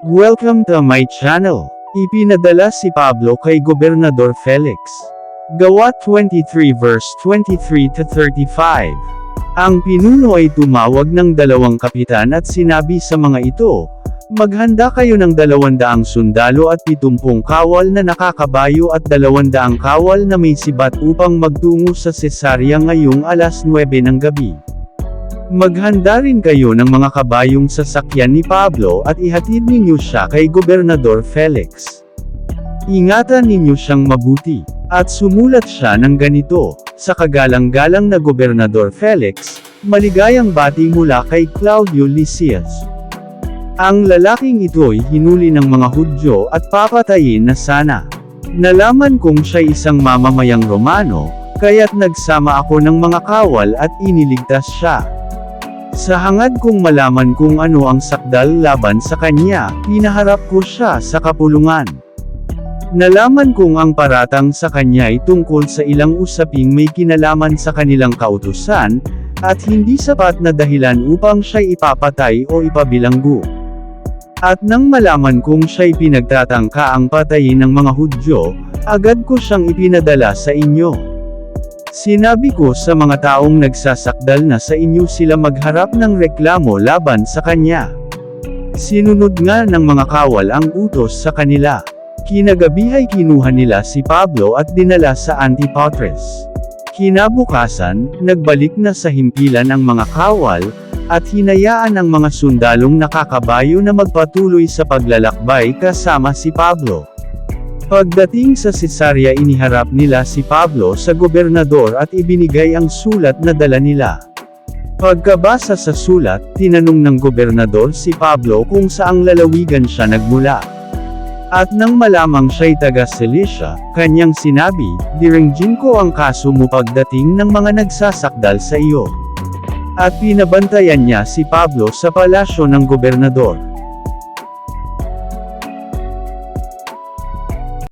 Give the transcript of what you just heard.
Welcome to my channel. Ipinadala si Pablo kay Gobernador Felix. Gawa 23 verse 23 to 35. Ang pinuno ay tumawag ng 2 kapitan at sinabi sa mga ito, "Maghanda kayo ng 200 sundalo at 70 kawal na nakakabayo at 200 kawal na may sibat upang magtungo sa Cesarea ngayong alas 9 ng gabi. Maghanda rin kayo ng mga kabayong sasakyan ni Pablo at ihatid ninyo siya kay Gobernador Felix. Ingatan ninyo siyang mabuti." At sumulat siya ng ganito, "Sa kagalang-galang na Gobernador Felix, maligayang bati mula kay Claudio Lysias." Ang lalaking ito'y hinuli ng mga Hudyo at papatayin na sana. Nalaman kong siya'y isang mamamayang Romano, kaya't nagsama ako ng mga kawal at iniligtas siya. Sa hangad kong malaman kung ano ang sakdal laban sa kanya, pinaharap ko siya sa kapulungan. Nalaman kong ang paratang sa kanya ay tungkol sa ilang usaping may kinalaman sa kanilang kautusan, at hindi sapat na dahilan upang siya'y ipapatay o ipabilanggo. At nang malaman kong siya'y pinagtatangka ang patayin ng mga Hudyo, agad ko siyang ipinadala sa inyo. Sinabi ko sa mga taong nagsasakdal na sa inyo sila magharap ng reklamo laban sa kanya. Sinunod nga ng mga kawal ang utos sa kanila. Kinagabi ay kinuha nila si Pablo at dinala sa Antipatris. Kinabukasan, nagbalik na sa himpilan ang mga kawal, at hinayaan ang mga sundalong nakakabayo na magpatuloy sa paglalakbay kasama si Pablo. Pagdating sa Cesarea, iniharap nila si Pablo sa gobernador at ibinigay ang sulat na dala nila. Pagkabasa sa sulat, tinanong ng gobernador si Pablo kung saang lalawigan siya nagmula. At nang malamang siya'y taga Cilicia, kanyang sinabi, "Diringgin ko ang kaso mo pagdating ng mga nagsasakdal sa iyo." At pinabantayan niya si Pablo sa palasyo ng gobernador.